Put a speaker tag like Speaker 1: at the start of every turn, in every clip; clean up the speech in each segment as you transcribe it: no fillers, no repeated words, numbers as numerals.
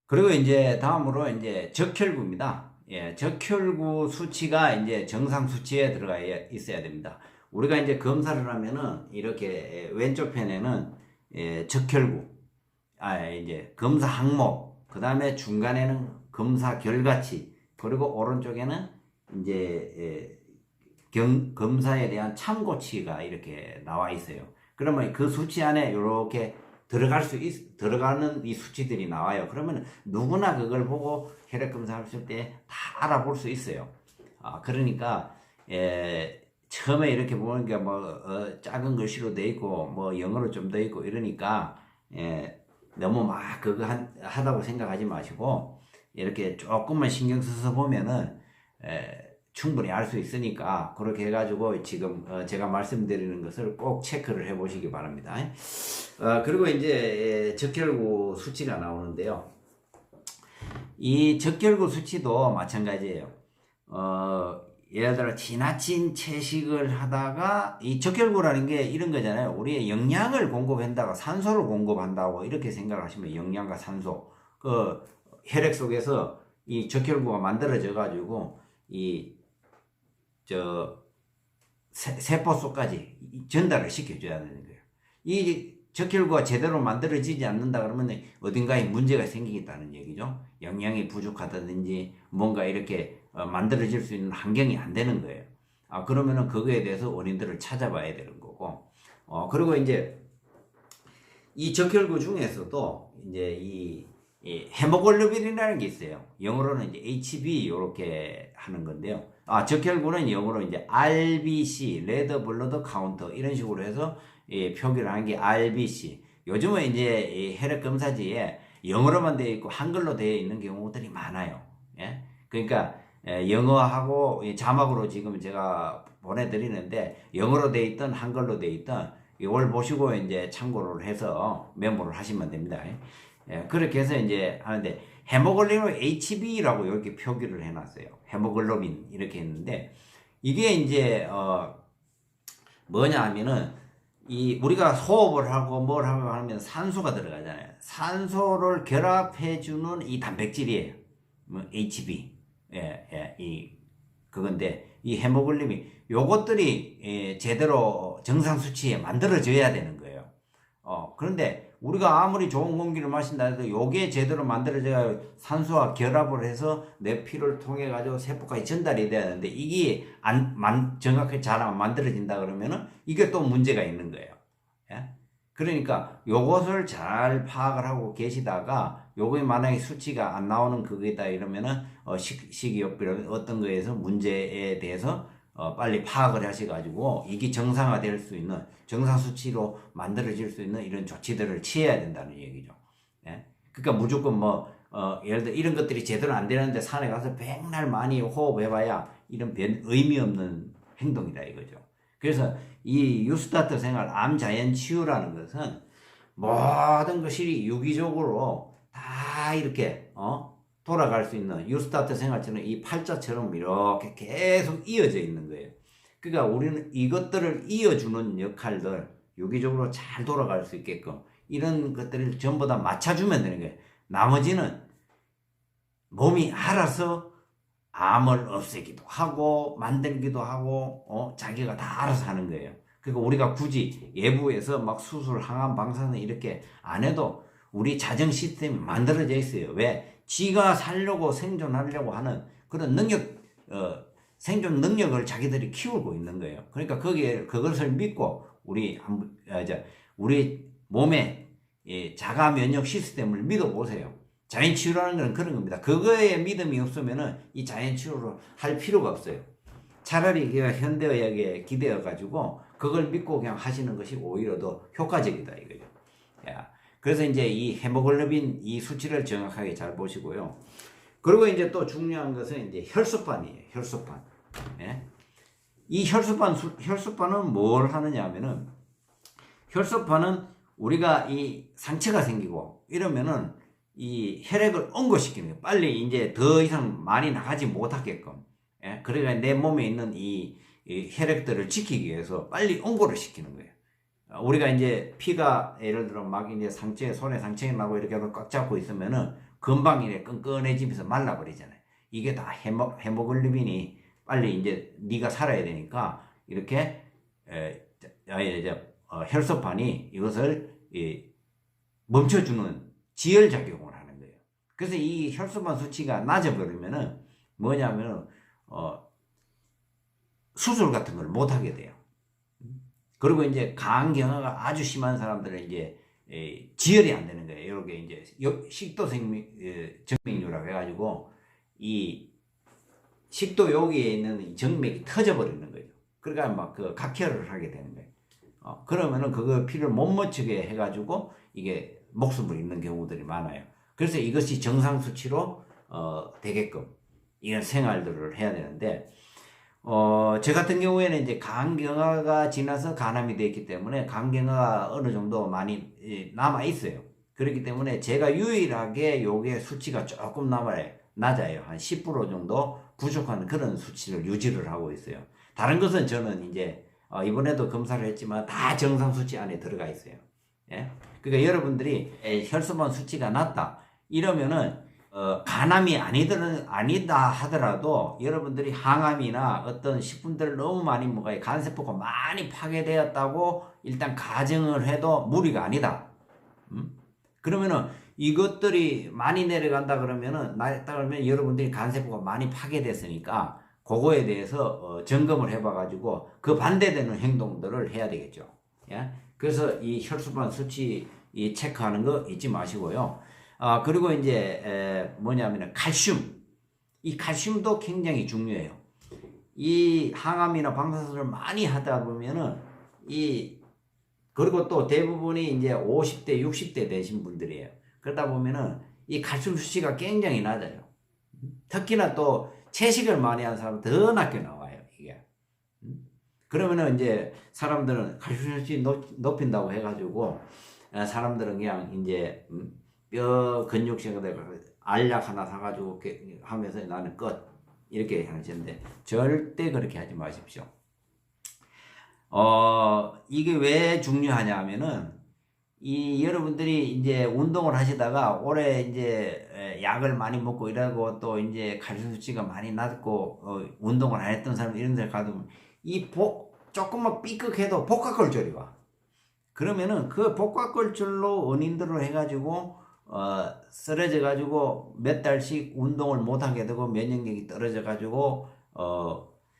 Speaker 1: 그리고 이제 다음으로 이제 적혈구입니다. 예, 적혈구 수치가 이제 정상 수치에 들어가 있어야 됩니다. 우리가 이제 검사를 하면은 이렇게 왼쪽 편에는 적혈구, 이제 검사 항목, 그 다음에 중간에는 검사 결과치, 그리고 오른쪽에는 이제 검사에 대한 참고치가 이렇게 나와 있어요. 그러면 그 수치 안에 이렇게 들어가는 이 수치들이 나와요. 그러면 누구나 그걸 보고 혈액 검사했을 때 다 알아볼 수 있어요. 그러니까 처음에 이렇게 보는 게 작은 글씨로 돼 있고 뭐 영어로 좀 돼 있고 이러니까 너무 막 그거 하다고 생각하지 마시고 이렇게 조금만 신경 써서 보면은 충분히 알 수 있으니까 그렇게 해가지고 지금 제가 말씀드리는 것을 꼭 체크를 해 보시기 바랍니다. 그리고 이제 적혈구 수치가 나오는데요. 이 적혈구 수치도 마찬가지예요. 예를 들어 지나친 채식을 하다가 이 적혈구라는 게 이런 거잖아요. 우리의 영양을 공급한다고 산소를 공급한다고 이렇게 생각하시면 영양과 산소 그 혈액 속에서 이 적혈구가 만들어져 가지고 이 세포 속까지 전달을 시켜줘야 되는 거예요. 이 적혈구가 제대로 만들어지지 않는다 그러면 어딘가에 문제가 생기겠다는 얘기죠. 영양이 부족하다든지 뭔가 이렇게 만들어질 수 있는 환경이 안 되는 거예요. 그러면은 그거에 대해서 원인들을 찾아봐야 되는 거고. 그리고 이제 이 적혈구 중에서도 이제 이 헤모글로빈이라는 게 있어요. 영어로는 이제 HB 이렇게 하는 건데요. 적혈구는 영어로 이제 RBC, 레드 블러드 카운터 이런 식으로 해서 표기를 하는 게 RBC. 요즘은 이제 혈액 검사지에 영어로만 되어 있고 한글로 되어 있는 경우들이 많아요. 예? 그러니까 영어하고 자막으로 지금 제가 보내드리는데 영어로 되어 있든 한글로 되어 있든 이걸 보시고 이제 참고를 해서 메모를 하시면 됩니다. 그렇게 해서 이제 하는데 헤모글로빈 HB라고 이렇게 표기를 해놨어요. 헤모글로빈 이렇게 했는데 이게 이제 뭐냐 하면은 이 우리가 호흡을 하고 뭘 하고 하면 산소가 들어가잖아요. 산소를 결합해주는 이 단백질이에요. 뭐 HB 이 그건데 이 헤모글로빈 요것들이 제대로 정상 수치에 만들어져야 되는 거예요. 그런데 우리가 아무리 좋은 공기를 마신다 해도 요게 제대로 만들어져야 산소와 결합을 해서 내 피를 통해 가지고 세포까지 전달이 돼야 되는데 이게 정확하게 잘 안 만들어진다 그러면은 이게 또 문제가 있는 거예요. 예? 그러니까 요것을 잘 파악을 하고 계시다가 요거에 만약에 수치가 안 나오는 그거다 이러면은 식이요법 어떤 거에서 문제에 대해서 빨리 파악을 하셔가지고 이게 정상화될 수 있는 정상 수치로 만들어질 수 있는 이런 조치들을 취해야 된다는 얘기죠. 예? 그러니까 무조건 예를 들어 이런 것들이 제대로 안 되는데 산에 가서 백날 많이 호흡해봐야 이런 의미 없는 행동이다 이거죠. 그래서 이 유스타트 생활 암 자연 치유라는 것은 모든 것이 유기적으로 다 이렇게 돌아갈 수 있는 유스타트 생활처럼 이 팔자처럼 이렇게 계속 이어져 있는 거예요. 그러니까 우리는 이것들을 이어주는 역할들 유기적으로 잘 돌아갈 수 있게끔 이런 것들을 전부 다 맞춰주면 되는 거예요. 나머지는 몸이 알아서 암을 없애기도 하고 만들기도 하고 자기가 다 알아서 하는 거예요. 그러니까 우리가 굳이 외부에서 막 수술, 항암, 방사선 이렇게 안 해도 우리 자정 시스템이 만들어져 있어요. 왜? 지가 살려고 생존하려고 하는 그런 생존 능력을 자기들이 키우고 있는 거예요. 그러니까 그것을 믿고 우리 몸의 자가 면역 시스템을 믿어보세요. 자연 치유라는 건 그런 겁니다. 그거에 믿음이 없으면은 이 자연 치유를 할 필요가 없어요. 차라리 그냥 현대의학에 기대어 가지고 그걸 믿고 그냥 하시는 것이 오히려 더 효과적이다 이거죠. 그래서 이제 이 헤모글로빈 이 수치를 정확하게 잘 보시고요. 그리고 이제 또 중요한 것은 이제 혈소판이에요. 혈소판. 이 혈소판은 뭘 하느냐 하면은 혈소판은 우리가 이 상처가 생기고 이러면은 이 혈액을 응고시키는 거예요. 빨리 이제 더 이상 많이 나가지 못하게끔. 그러니까 내 몸에 있는 이 혈액들을 지키기 위해서 빨리 응고를 시키는 거예요. 우리가 이제 피가 예를 들어 막 이제 손에 상처가 나고 이렇게 꽉 잡고 있으면은 금방 이래 끈끈해지면서 말라버리잖아요. 이게 다 헤모글로빈이 빨리 이제 네가 살아야 되니까 이렇게 혈소판이 이것을 멈춰주는 지혈작용을 하는 거예요. 그래서 이 혈소판 수치가 낮아버리면은 뭐냐면 수술 같은 걸 못하게 돼요. 그리고 이제 간경화가 아주 심한 사람들은 이제 지혈이 안 되는 거예요. 이렇게 이제 식도 정맥류라고 해가지고 이 식도 여기에 있는 정맥이 터져버리는 거죠. 그러니까 막 그 각혈을 하게 되는 거예요. 그러면은 그거 피를 못 맞추게 해가지고 이게 목숨을 잃는 경우들이 많아요. 그래서 이것이 정상 수치로 되게끔 이런 생활들을 해야 되는데 저 같은 경우에는 이제 간경화가 지나서 간암이 되었기 때문에 간경화가 어느 정도 많이 남아 있어요. 그렇기 때문에 제가 유일하게 요게 수치가 조금 낮아요. 한 10% 정도 부족한 그런 수치를 유지를 하고 있어요. 다른 것은 저는 이제 이번에도 검사를 했지만 다 정상 수치 안에 들어가 있어요. 예? 그러니까 여러분들이 혈소판 수치가 낮다 이러면은 간암이 아니다 하더라도 여러분들이 항암이나 어떤 식품들을 너무 많이 먹어야 간세포가 많이 파괴되었다고 일단 가정을 해도 무리가 아니다. 그러면은 이것들이 많이 내려간다 그러면은 여러분들이 간세포가 많이 파괴됐으니까 그거에 대해서 점검을 해봐 가지고 그 반대되는 행동들을 해야 되겠죠. 예? 그래서 이 혈소판 수치 체크하는 거 잊지 마시고요. 그리고 이제 뭐냐면 칼슘. 이 칼슘도 굉장히 중요해요. 이 항암이나 방사선을 많이 하다 보면은 그리고 또 대부분이 이제 50대, 60대 되신 분들이에요. 그러다 보면은 이 칼슘 수치가 굉장히 낮아요. 특히나 또 채식을 많이 하는 사람은 더 낮게 나와요, 이게. 그러면은 이제 사람들은 칼슘 수치 높인다고 해가지고 사람들은 그냥 이제 뼈 근육性되고 알약 하나 사가지고 하면서 나는 끝 이렇게 하시는데 절대 그렇게 하지 마십시오. 이게 왜 중요하냐 하면은 여러분들이 이제 운동을 하시다가 오래 이제 약을 많이 먹고 이러고 또 이제 칼슘 수치가 많이 낮고 운동을 안 했던 사람 이런 데 가도 조금만 삐끗해도 복합골절이 와. 그러면은 그 복합골절로 원인들로 해가지고 쓰러져 가지고 몇 달씩 운동을 못 하게 되고 면역력이 떨어져 가지고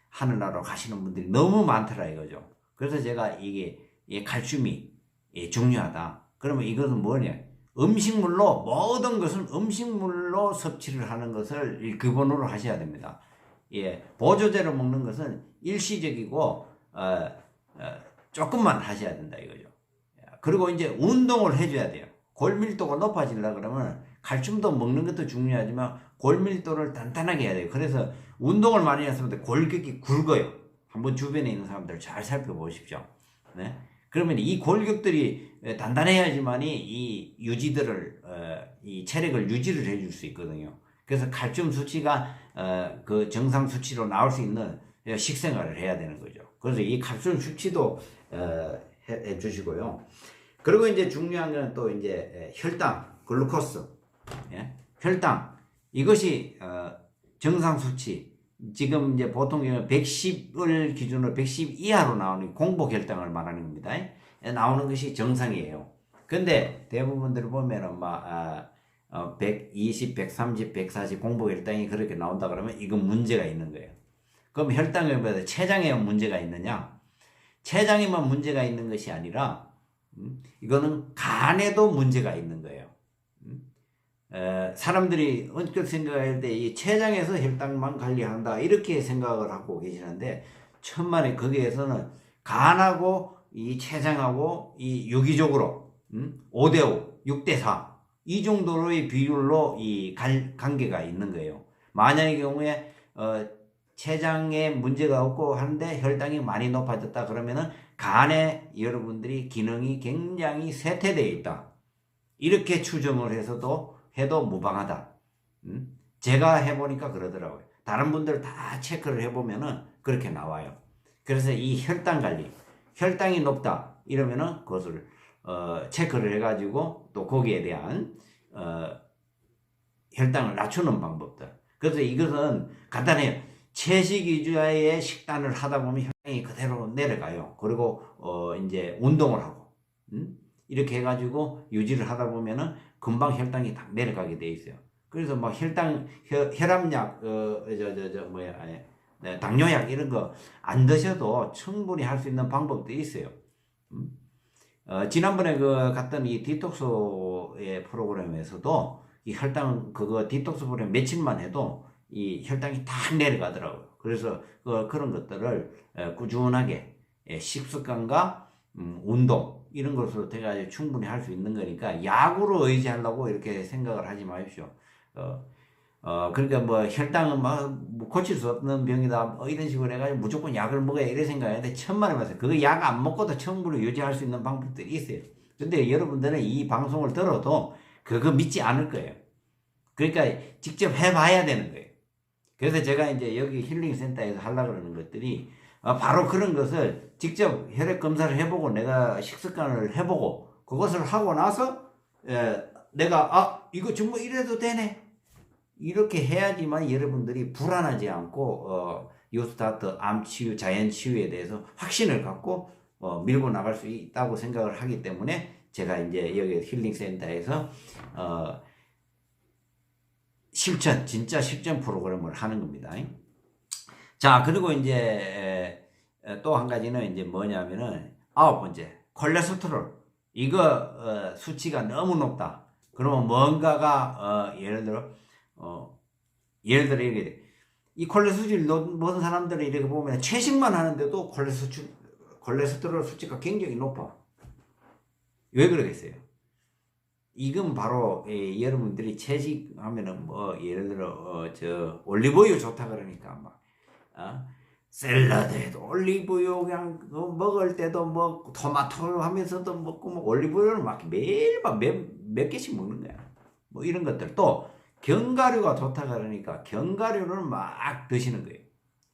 Speaker 1: 하늘나라로 가시는 분들이 너무 많더라 이거죠. 그래서 제가 이게 칼슘이 중요하다. 그러면 이것은 뭐냐? 음식물로 모든 것은 음식물로 섭취를 하는 것을 기본으로 하셔야 됩니다. 보조제로 먹는 것은 일시적이고 조금만 하셔야 된다 이거죠. 그리고 이제 운동을 해줘야 돼요. 골밀도가 높아지려 그러면 칼슘도 먹는 것도 중요하지만 골밀도를 단단하게 해야 돼요. 그래서 운동을 많이 했으면 골격이 굵어요. 한번 주변에 있는 사람들 잘 살펴보십시오. 네? 그러면 이 골격들이 단단해야지만이 이 체력을 유지를 해줄 수 있거든요. 그래서 칼슘 수치가 그 정상 수치로 나올 수 있는 식생활을 해야 되는 거죠. 그래서 이 칼슘 수치도 해 주시고요. 그리고 이제 중요한 건 또 이제 혈당, 글루코스, 혈당 이것이 정상 수치. 지금 이제 보통 110을 기준으로 110 이하로 나오는 공복 혈당을 말하는 겁니다. 나오는 것이 정상이에요. 근데 대부분들 보면은 막 120, 130, 140 공복 혈당이 그렇게 나온다 그러면 이건 문제가 있는 거예요. 그럼 혈당에 비해서 췌장에 문제가 있느냐? 췌장에만 문제가 있는 것이 아니라 이거는 간에도 문제가 있는 거예요. 사람들이 언뜻 생각할 때 이 췌장에서 혈당만 관리한다 이렇게 생각을 하고 계시는데 천만에 거기에서는 간하고 이 췌장하고 이 유기적으로 5대5, 6대4 이 정도의 비율로 이 관계가 있는 거예요. 만약의 경우에 췌장에 문제가 없고 하는데 혈당이 많이 높아졌다 그러면은 간에 여러분들이 기능이 굉장히 쇠퇴되어 있다. 이렇게 추정을 해도 무방하다. 제가 해보니까 그러더라고요. 다른 분들 다 체크를 해보면은 그렇게 나와요. 그래서 이 혈당 관리, 혈당이 높다 이러면은 그것을 체크를 해가지고 또 거기에 대한 혈당을 낮추는 방법들. 그래서 이것은 간단해요. 채식 위주의 식단을 하다 보면 혈당이 그대로 내려가요. 그리고 이제 운동을 하고 이렇게 해가지고 유지를 하다 보면은 금방 혈당이 딱 내려가게 돼 있어요. 그래서 막 혈압약 네, 당뇨약 이런 거 안 드셔도 충분히 할 수 있는 방법도 있어요. 지난번에 갔던 이 디톡스의 프로그램에서도 이 혈당 그거 디톡스 프로그램 며칠만 해도 이 혈당이 딱 내려가더라고요. 그래서 그런 것들을 꾸준하게 식습관과 운동 이런 것으로 돼가지고 충분히 할 수 있는 거니까 약으로 의지하려고 이렇게 생각을 하지 마십시오. 그러니까 뭐 혈당은 뭐 고칠 수 없는 병이다 이런 식으로 해가지고 무조건 약을 먹어야 이래 생각하는데 천만에 맞아요. 그거 약 안 먹고도 충분히 유지할 수 있는 방법들이 있어요. 근데 여러분들은 이 방송을 들어도 그거 믿지 않을 거예요. 그러니까 직접 해봐야 되는 거예요. 그래서 제가 이제 여기 힐링센터에서 하려고 그러는 것들이 바로 그런 것을 직접 혈액 검사를 해보고 내가 식습관을 해보고 그것을 하고 나서 내가 이거 정말 이래도 되네 이렇게 해야지만 여러분들이 불안하지 않고 요스타트 암 치유, 자연 치유에 대해서 확신을 갖고 밀고 나갈 수 있다고 생각을 하기 때문에 제가 이제 여기 힐링센터에서 진짜 실전 프로그램을 하는 겁니다. 자, 그리고 이제 또 한 가지는 이제 뭐냐면은 9번째 콜레스테롤 이거 수치가 너무 높다. 그러면 뭔가가 예를 들어 이렇게 이 콜레스테롤 높은 사람들을 이렇게 보면 채식만 하는데도 콜레스테롤 수치가 굉장히 높아. 왜 그러겠어요? 이건 바로 여러분들이 채식하면은 뭐 예를 들어 올리브유 좋다 그러니까 막 샐러드에도 올리브유 그냥 먹을 때도 뭐 토마토 하면서도 먹고 뭐 올리브유를 막 매일 몇 개씩 먹는 거야. 뭐 이런 것들 또 견과류가 좋다 그러니까 견과류를 막 드시는 거예요.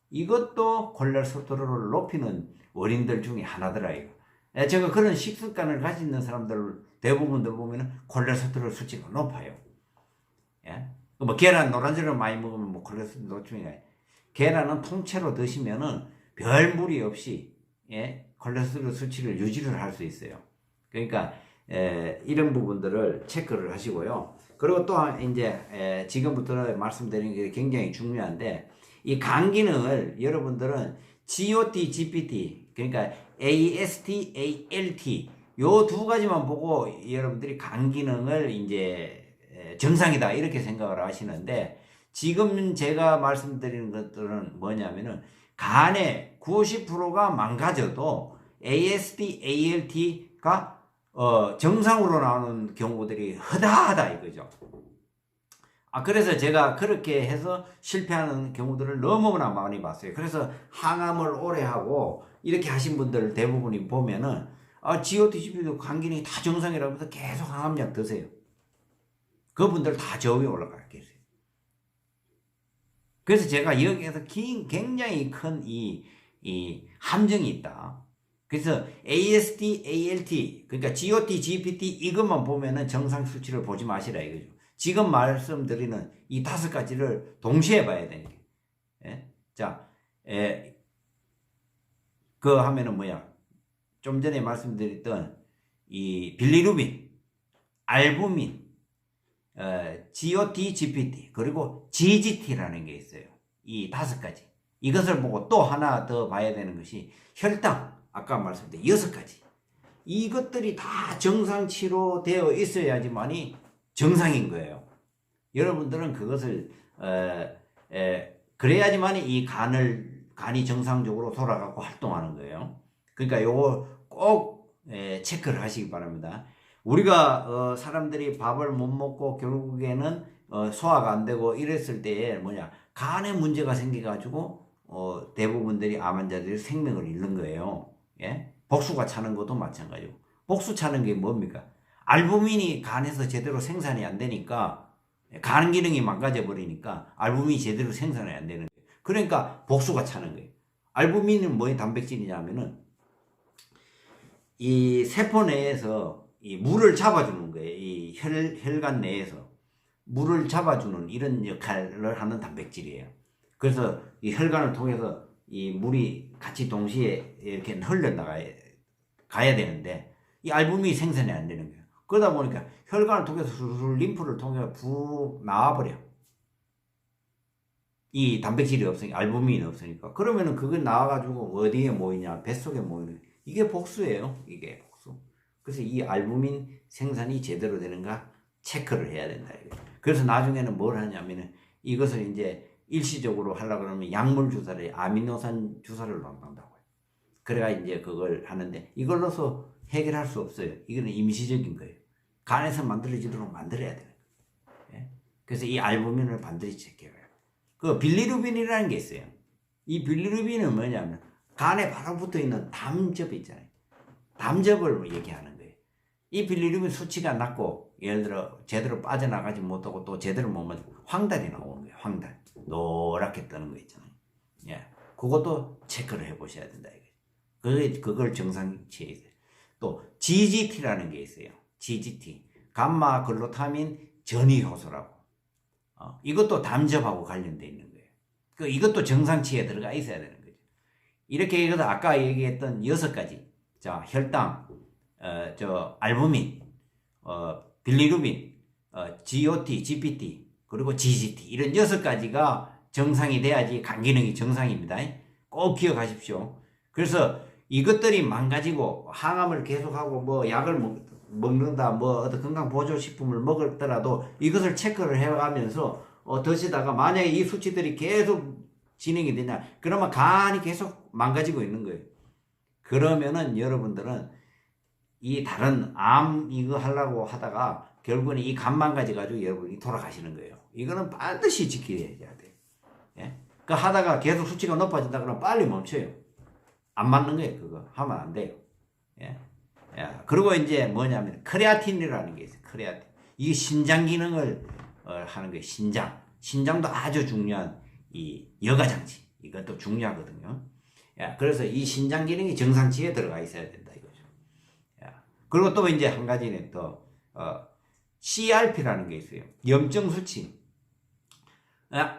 Speaker 1: 이것도 콜레스테롤을 높이는 원인들 중에 하나더라 이거. 제가 그런 식습관을 가지고 있는 사람들 대부분들 보면은 콜레스테롤 수치가 높아요. 예? 뭐 계란 노란색을 많이 먹으면 뭐 콜레스테롤 높으니까 계란은 통째로 드시면은 별 무리 없이 콜레스테롤 수치를 유지를 할 수 있어요. 그러니까 이런 부분들을 체크를 하시고요. 그리고 또 이제 지금부터 말씀드리는 게 굉장히 중요한데 이 간 기능을 여러분들은 GOT, GPT 그러니까 AST, ALT 요 두 가지만 보고 여러분들이 간 기능을 이제 정상이다 이렇게 생각을 하시는데 지금 제가 말씀드리는 것들은 뭐냐면은 간의 90%가 망가져도 AST, ALT가 정상으로 나오는 경우들이 허다하다 이거죠. 그래서 제가 그렇게 해서 실패하는 경우들을 너무나 많이 봤어요. 그래서 항암을 오래 하고 이렇게 하신 분들 대부분이 보면은 GOT, GP도 간 기능이 다 정상이라고 해서 계속 항암약 드세요. 그분들 다 저 위에 올라가 계세요. 그래서 제가 여기에서 굉장히 큰 이 함정이 있다. 그래서 AST, ALT, 그러니까 GOT, GPT 이것만 보면은 정상 수치를 보지 마시라 이거죠. 지금 말씀드리는 이 5가지를 동시에 봐야 되는 게. 예? 자, 하면은 뭐야? 좀 전에 말씀드렸던 이 빌리루빈, 알부민, GOT, GPT, 그리고 GGT라는 게 있어요. 이 5가지. 이것을 보고 또 하나 더 봐야 되는 것이 혈당, 아까 말씀드린 6가지. 이것들이 다 정상 치료되어 있어야지만이 정상인 거예요. 여러분들은 그것을 그래야지만이 이 간이 정상적으로 돌아가고 활동하는 거예요. 그러니까 요거 꼭 체크를 하시기 바랍니다. 우리가 사람들이 밥을 못 먹고 결국에는 소화가 안 되고 이랬을 때에 간에 문제가 생겨가지고 대부분들이 암 환자들이 생명을 잃는 거예요. 예? 복수가 차는 것도 마찬가지고. 복수 차는 게 뭡니까? 알부민이 간에서 제대로 생산이 안 되니까 간 기능이 망가져 버리니까 알부민이 제대로 생산이 안 되는 거예요. 그러니까 복수가 차는 거예요. 알부민은 뭐의 단백질이냐면은 이 세포 내에서 이 물을 잡아주는 거예요. 이 혈관 내에서. 물을 잡아주는 이런 역할을 하는 단백질이에요. 그래서 이 혈관을 통해서 이 물이 같이 동시에 이렇게 가야 되는데 이 알부민이 생산이 안 되는 거예요. 그러다 보니까 혈관을 통해서 술술 림프를 통해서 부 나와버려. 이 단백질이 없으니까, 알부민이 없으니까. 그러면은 그거 나와가지고 어디에 모이냐, 뱃속에 모이는, 이게 복수예요. 이게 복수. 그래서 이 알부민 생산이 제대로 되는가 체크를 해야 된다. 그래서 나중에는 뭘 하냐면은 이것을 이제 일시적으로 하려고 그러면 약물 주사를, 아미노산 주사를 놓는다고요. 그래가 이제 그걸 하는데 이걸로서 해결할 수 없어요. 이거는 임시적인 거예요. 간에서 만들어지도록 만들어야 되는 거예요. 예? 그래서 이 알부민을 반드시 체크해요. 그 빌리루빈이라는 게 있어요. 이 빌리루빈은 뭐냐면 간에 바로 붙어 있는 담즙 있잖아요. 담즙을 얘기하는 거예요. 이 빌리루빈 수치가 낮고 예를 들어 제대로 빠져나가지 못하고 또 제대로 못 맞고 황달이 나오는 거예요. 황달. 노랗게 뜨는 거 있잖아요. 예. 그것도 체크를 해 보셔야 된다. 그걸 정상치에 있어요. 또 GGT라는 게 있어요. GGT. 감마 글루타민 전이 효소라고. 이것도 담즙하고 관련되어 있는 거예요. 이것도 정상치에 들어가 있어야 되는 거죠. 이렇게 해서 아까 얘기했던 6가지. 자, 혈당, 알부민, 빌리루빈, GOT, GPT, 그리고 GGT. 이런 6가지가 정상이 돼야지 간 기능이 정상입니다. 꼭 기억하십시오. 그래서 이것들이 망가지고 항암을 계속하고 뭐 약을 먹는다, 뭐 어떤 건강보조식품을 먹었더라도 이것을 체크를 해가면서 드시다가 만약에 이 수치들이 계속 진행이 되냐, 그러면 간이 계속 망가지고 있는 거예요. 그러면은 여러분들은 이 다른 암 이거 하려고 하다가 결국은 이 간 망가져가지고 여러분이 돌아가시는 거예요. 이거는 반드시 지켜야 돼요. 예? 그 하다가 계속 수치가 높아진다 그러면 빨리 멈춰요. 안 맞는 거예요. 그거 하면 안 돼요. 예? 그리고 이제 뭐냐면 크레아틴이라는 게 있어요. 크레아틴. 이게 신장 기능을 하는 거예요. 신장도 아주 중요한 이 여가장치. 이것도 중요하거든요. 그래서 이 신장 기능이 정상치에 들어가 있어야 된다 이거죠. 그리고 또 이제 한 가지는 또 CRP라는 게 있어요. 염증 수치.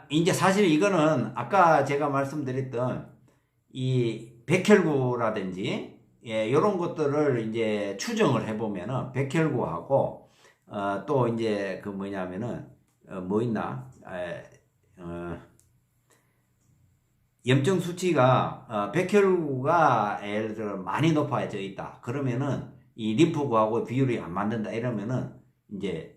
Speaker 1: 이제 사실 이거는 아까 제가 말씀드렸던 이 백혈구라든지 이런 것들을 이제 추정을 해보면은 백혈구하고 또 이제 그 뭐냐면은 뭐 있나 염증 수치가 백혈구가 예를 들어 많이 높아져 있다 그러면은 이 림프구하고 비율이 안 맞는다 이러면은 이제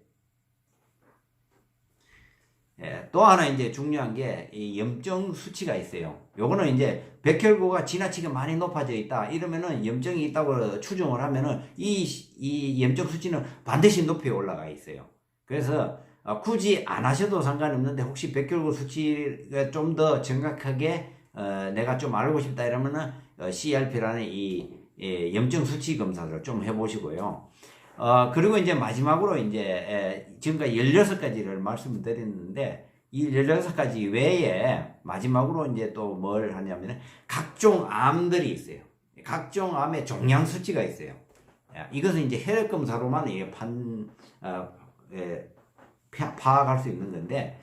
Speaker 1: 또 하나 이제 중요한 게 이 염증 수치가 있어요. 요거는 이제 백혈구가 지나치게 많이 높아져 있다 이러면은 염증이 있다고 추정을 하면은 이 염증 수치는 반드시 높이 올라가 있어요. 그래서 굳이 안 하셔도 상관이 없는데 혹시 백혈구 수치가 좀 더 정확하게 내가 좀 알고 싶다 이러면은 CRP라는 이 염증 수치 검사를 좀 해보시고요. 그리고 이제 마지막으로 이제 지금까지 16가지를 말씀을 드렸는데 이 16가지 외에 마지막으로 이제 또 뭘 하냐면 각종 암들이 있어요. 각종 암의 종양 수치가 있어요. 이것은 이제 혈액 검사로만 파악할 수 있는 건데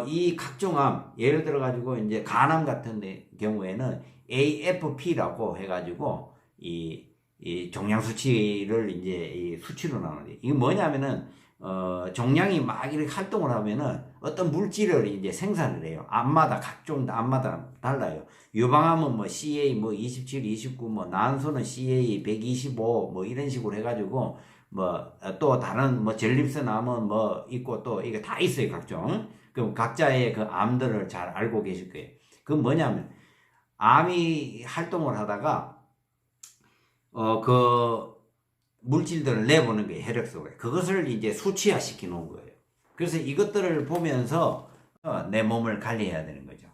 Speaker 1: 이 각종 암 예를 들어 가지고 이제 간암 같은 경우에는 AFP라고 해가지고 이 종양 수치를 이제 이 수치로 나누는데 이게 뭐냐면은 종양이 막 이렇게 활동을 하면은 어떤 물질을 이제 생산을 해요. 암마다 각종 암마다 달라요. 유방암은 뭐 CA 뭐 27, 29, 뭐 난소는 CA 125 뭐 이런 식으로 해가지고 뭐 또 다른 뭐 전립선 암은 뭐 있고 또 이게 다 있어요 각종. 그럼 각자의 그 암들을 잘 알고 계실 거예요. 그건 뭐냐면 암이 활동을 하다가 그 물질들을 내보는 거예요. 혈액 속에. 그것을 이제 수치화 시켜 놓은 거예요. 그래서 이것들을 보면서 내 몸을 관리해야 되는 거죠.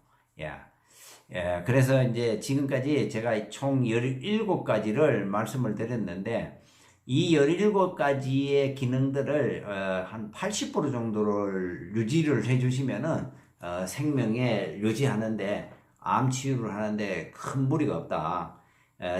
Speaker 1: 그래서 이제 지금까지 제가 총 17가지를 말씀을 드렸는데 이 17가지의 기능들을 한 80% 정도를 유지를 해주시면은 생명에 유지하는데 암 치유를 하는데 큰 무리가 없다.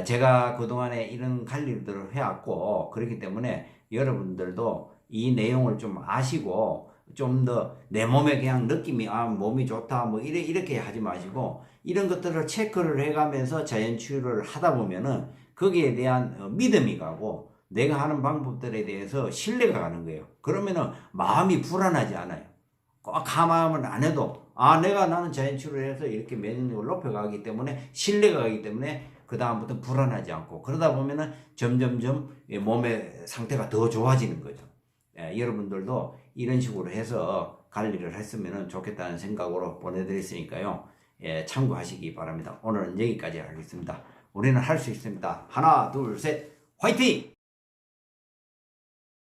Speaker 1: 제가 그동안에 이런 관리들을 해왔고 그렇기 때문에 여러분들도 이 내용을 좀 아시고 좀 더 내 몸에 그냥 느낌이 몸이 좋다 뭐 이렇게 하지 마시고 이런 것들을 체크를 해가면서 자연 치유를 하다 보면은 거기에 대한 믿음이 가고 내가 하는 방법들에 대해서 신뢰가 가는 거예요. 그러면은 마음이 불안하지 않아요. 꼭 가마음은 안 해도 나는 자연 치유를 해서 이렇게 면역력을 높여가기 때문에 신뢰가 가기 때문에 그 다음부터 불안하지 않고 그러다 보면은 점점점 몸의 상태가 더 좋아지는 거죠. 여러분들도 이런 식으로 해서 관리를 했으면 좋겠다는 생각으로 보내드렸으니까요. 참고하시기 바랍니다. 오늘은 여기까지 하겠습니다. 우리는 할 수 있습니다. 하나, 둘, 셋, 화이팅!